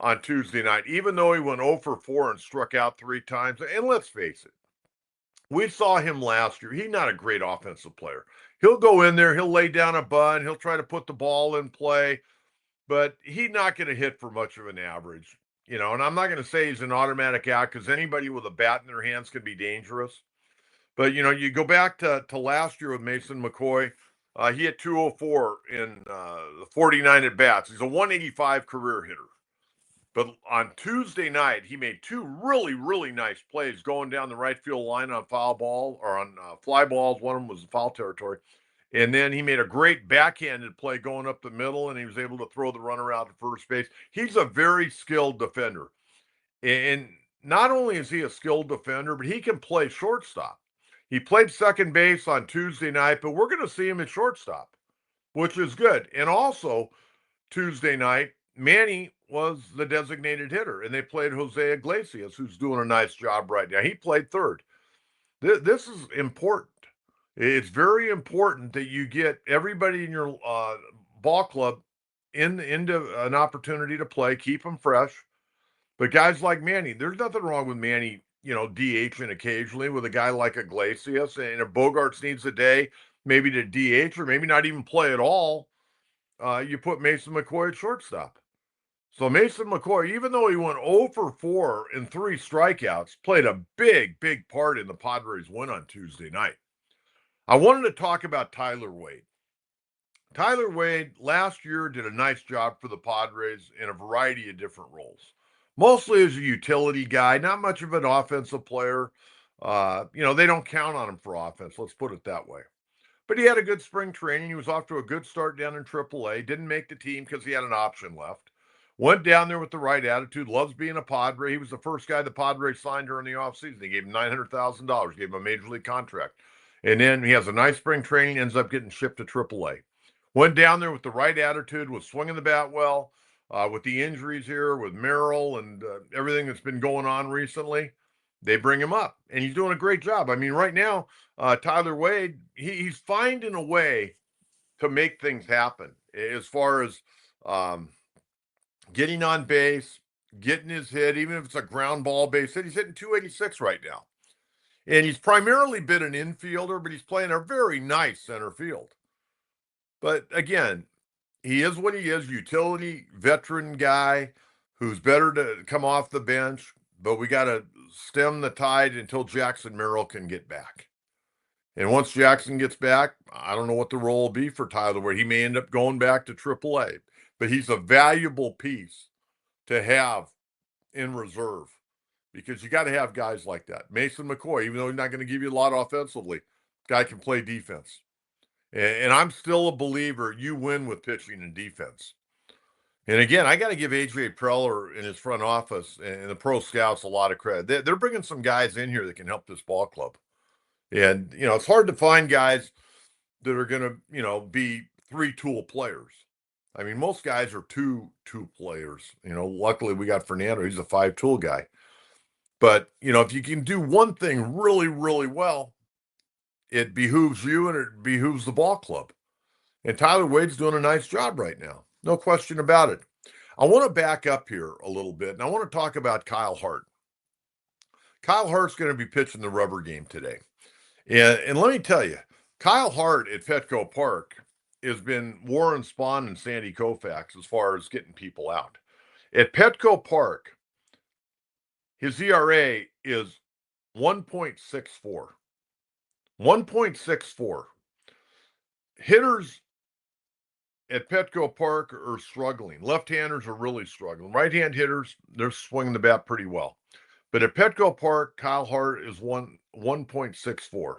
on Tuesday night, even though he went 0 for 4 and struck out 3 times. And let's face it, we saw him last year. He's not a great offensive player. He'll go in there, he'll lay down a bunt, he'll try to put the ball in play, but he's not going to hit for much of an average. And I'm not going to say he's an automatic out because anybody with a bat in their hands can be dangerous. But, you go back to last year with Mason McCoy. He had 204 in the 49 at bats. He's a 185 career hitter. But on Tuesday night, he made two really, really nice plays going down the right field line on foul ball or on fly balls. One of them was foul territory. And then he made a great backhanded play going up the middle, and he was able to throw the runner out to first base. He's a very skilled defender. And not only is he a skilled defender, but he can play shortstop. He played second base on Tuesday night, but we're going to see him at shortstop, which is good. And also, Tuesday night, Manny was the designated hitter, and they played Jose Iglesias, who's doing a nice job right now. He played third. This is important. It's very important that you get everybody in your ball club into an opportunity to play, keep them fresh. But guys like Manny, there's nothing wrong with Manny, DHing occasionally with a guy like Iglesias. And if Bogarts needs a day, maybe to DH or maybe not even play at all, you put Mason McCoy at shortstop. So Mason McCoy, even though he went 0 for 4 and 3 strikeouts, played a big, big part in the Padres' win on Tuesday night. I wanted to talk about Tyler Wade. Tyler Wade last year did a nice job for the Padres in a variety of different roles. Mostly as a utility guy, not much of an offensive player. They don't count on him for offense. Let's put it that way. But he had a good spring training. He was off to a good start down in AAA. Didn't make the team because he had an option left. Went down there with the right attitude. Loves being a Padre. He was the first guy the Padres signed during the offseason. They gave him $900,000. Gave him a major league contract. And then he has a nice spring training. Ends up getting shipped to AAA. Went down there with the right attitude. Was swinging the bat well. With the injuries here, with Merrill and everything that's been going on recently, they bring him up, and he's doing a great job. I mean, right now, Tyler Wade, he's finding a way to make things happen as far as getting on base, getting his hit, even if it's a ground ball base hit. He's hitting 286 right now. And he's primarily been an infielder, but he's playing a very nice center field. But again, he is what he is, utility veteran guy who's better to come off the bench, but we got to stem the tide until Jackson Merrill can get back. And once Jackson gets back, I don't know what the role will be for Tyler Wade. He may end up going back to AAA, but he's a valuable piece to have in reserve because you got to have guys like that. Mason McCoy, even though he's not going to give you a lot offensively, guy can play defense. And I'm still a believer you win with pitching and defense. And again, I got to give A.J. Preller and his front office and the pro scouts a lot of credit. They're bringing some guys in here that can help this ball club. And, it's hard to find guys that are going to, be 3-tool players. I mean, most guys are 2-tool players. Luckily we got Fernando. He's a 5-tool guy. But, if you can do one thing really, really well, it behooves you and it behooves the ball club. And Tyler Wade's doing a nice job right now. No question about it. I want to back up here a little bit, and I want to talk about Kyle Hart. Kyle Hart's going to be pitching the rubber game today. And let me tell you, Kyle Hart at Petco Park has been Warren Spahn and Sandy Koufax as far as getting people out. At Petco Park, his ERA is 1.64. 1.64. Hitters at Petco Park are struggling. Left-handers are really struggling. Right-hand hitters, they're swinging the bat pretty well. But at Petco Park, Kyle Hart is 1.64.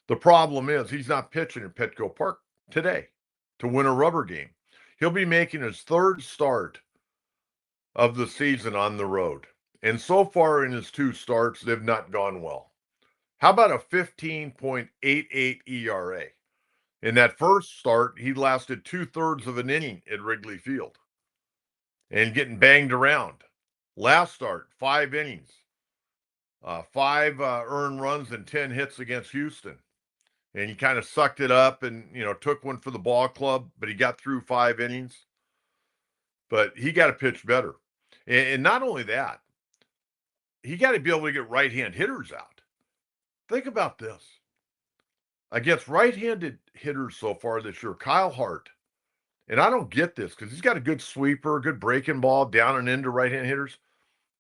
The problem is he's not pitching at Petco Park today to win a rubber game. He'll be making his third start of the season on the road. And so far in his 2 starts, they've not gone well. How about a 15.88 ERA? In that first start, he lasted 2/3 of an inning at Wrigley Field and getting banged around. Last start, 5 innings, 5 earned runs and 10 hits against Houston. And he kind of sucked it up and, took one for the ball club, but he got through 5 innings. But he got to pitch better. And not only that, he got to be able to get right-hand hitters out. Think about this. Against right-handed hitters so far this year, Kyle Hart, and I don't get this because he's got a good sweeper, a good breaking ball down and into right-hand hitters.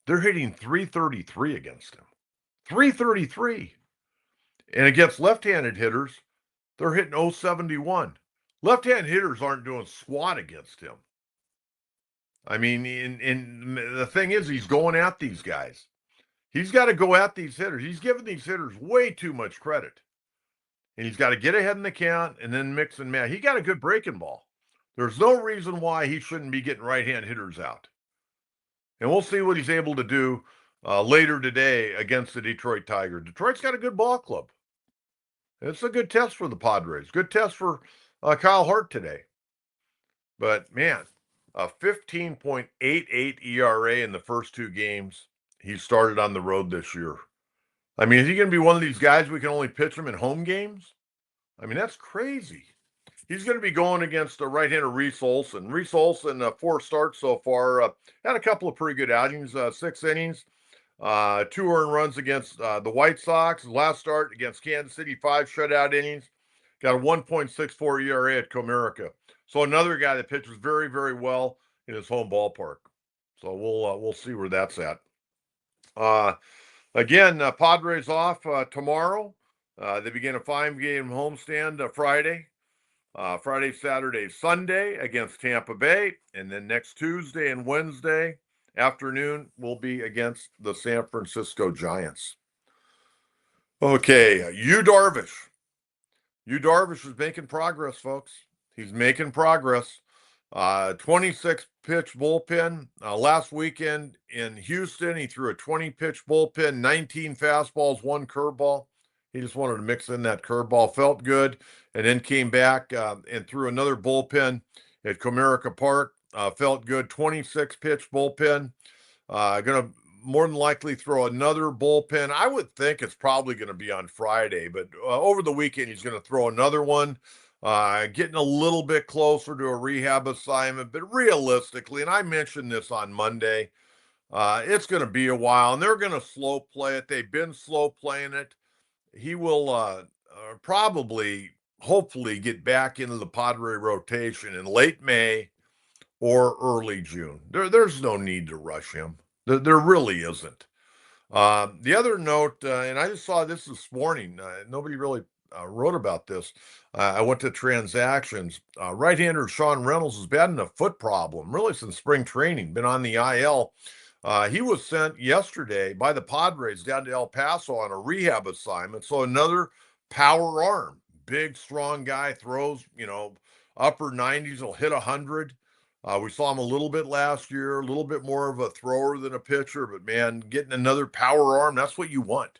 They're hitting 333 against him. 333. And against left-handed hitters, they're hitting 071. Left-hand hitters aren't doing squat against him. I mean, and the thing is, he's going at these guys. He's got to go at these hitters. He's giving these hitters way too much credit. And he's got to get ahead in the count and then mix and match. He got a good breaking ball. There's no reason why he shouldn't be getting right-hand hitters out. And we'll see what he's able to do later today against the Detroit Tigers. Detroit's got a good ball club. It's a good test for the Padres. Good test for Kyle Hart today. But, man, a 15.88 ERA in the first two games he started on the road this year. I mean, is he going to be one of these guys we can only pitch him in home games? I mean, that's crazy. He's going to be going against the right-hander Reese Olson. Reese Olson, 4 starts so far, had a couple of pretty good outings, 6 innings, 2 earned runs against the White Sox. Last start against Kansas City, 5 shutout innings. Got a 1.64 ERA at Comerica. So another guy that pitches very, very well in his home ballpark. So we'll see where that's at. Again, Padres off tomorrow. They begin a 5-game homestand Friday. Friday, Saturday, Sunday against Tampa Bay. And then next Tuesday and Wednesday afternoon will be against the San Francisco Giants. Okay, Yu Darvish. Yu Darvish is making progress, folks. He's making progress. 26 pitch bullpen. Last weekend in Houston, he threw a 20-pitch bullpen, 19 fastballs, 1 curveball. He just wanted to mix in that curveball, felt good, and then came back and threw another bullpen at Comerica Park. Felt good, 26-pitch bullpen. Going to more than likely throw another bullpen. I would think it's probably going to be on Friday, but over the weekend he's going to throw another one. Getting a little bit closer to a rehab assignment, but realistically, and I mentioned this on Monday, it's going to be a while, and they're going to slow play it. They've been slow playing it. He will probably, hopefully, get back into the Padre rotation in late May or early June. There's no need to rush him. There really isn't. The other note, and I just saw this morning, nobody really wrote about this. I went to transactions. Right-hander Sean Reynolds has been in a foot problem really since spring training, been on the IL. He was sent yesterday by the Padres down to El Paso on a rehab assignment. So another power arm, big, strong guy, throws, upper 90s, will hit 100. We saw him a little bit last year, a little bit more of a thrower than a pitcher, but man, getting another power arm, that's what you want.